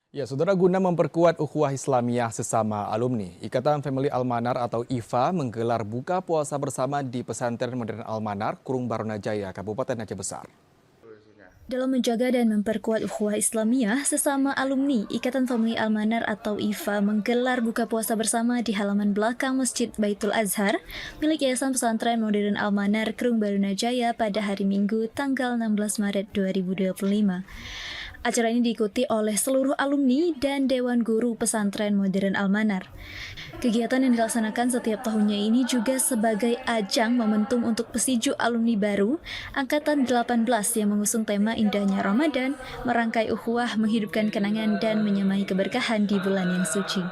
Ya, saudara, guna memperkuat ukhuwah Islamiyah sesama alumni, Ikatan Family Almanar atau IFA menggelar buka puasa bersama di Pesantren Modern Almanar, Kurung Barunajaya, Kabupaten Aceh Besar. Dalam menjaga dan memperkuat ukhuwah Islamiyah sesama alumni, Ikatan Family Almanar atau IFA menggelar buka puasa bersama di halaman belakang Masjid Baitul Azhar milik Yayasan Pesantren Modern Almanar Kurung Barunajaya pada hari Minggu tanggal 16 Maret 2025. Acara ini diikuti oleh seluruh alumni dan Dewan Guru Pesantren Modern Almanar. Kegiatan yang dilaksanakan setiap tahunnya ini juga sebagai ajang momentum untuk pesiju alumni baru Angkatan 18 yang mengusung tema Indahnya Ramadan, merangkai ukhuwah, menghidupkan kenangan, dan menyamai keberkahan di bulan yang suci.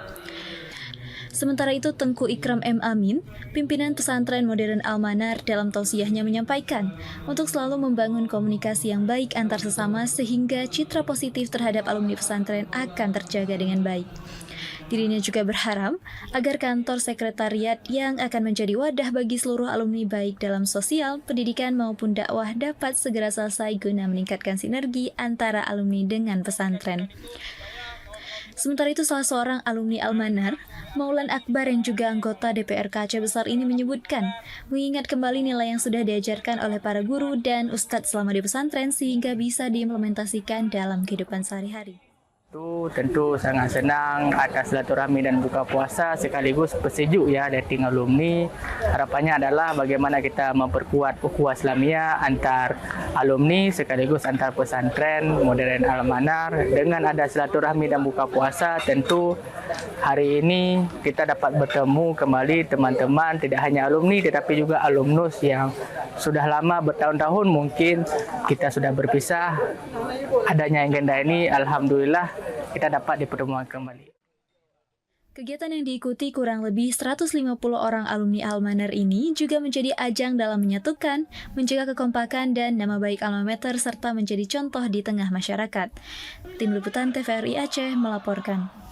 Sementara itu, Tengku Ikram M. Amin, pimpinan Pesantren Modern Almanar dalam tausiahnya menyampaikan untuk selalu membangun komunikasi yang baik antar sesama sehingga citra positif terhadap alumni pesantren akan terjaga dengan baik. Dirinya juga berharap agar kantor sekretariat yang akan menjadi wadah bagi seluruh alumni baik dalam sosial, pendidikan maupun dakwah dapat segera selesai guna meningkatkan sinergi antara alumni dengan pesantren. Sementara itu, salah seorang alumni Almanar, Maulan Akbar yang juga anggota DPRK Aceh Besar ini menyebutkan, mengingat kembali nilai yang sudah diajarkan oleh para guru dan ustadz selama di pesantren sehingga bisa diimplementasikan dalam kehidupan sehari-hari. Itu tentu sangat senang atas silaturahmi dan buka puasa sekaligus pesejuk ya dating alumni. Harapannya adalah bagaimana kita memperkuat ukhuwah Islamiyah antar alumni sekaligus antar pesantren Modern Almanar. Dengan ada silaturahmi dan buka puasa, tentu hari ini kita dapat bertemu kembali teman-teman, tidak hanya alumni tetapi juga alumnus yang sudah lama bertahun-tahun mungkin kita sudah berpisah. Adanya agenda ini, alhamdulillah kita dapat dipertemukan kembali. Kegiatan yang diikuti kurang lebih 150 orang alumni Almanar ini juga menjadi ajang dalam menyatukan, menjaga kekompakan dan nama baik alma mater serta menjadi contoh di tengah masyarakat. Tim Liputan TVRI Aceh melaporkan.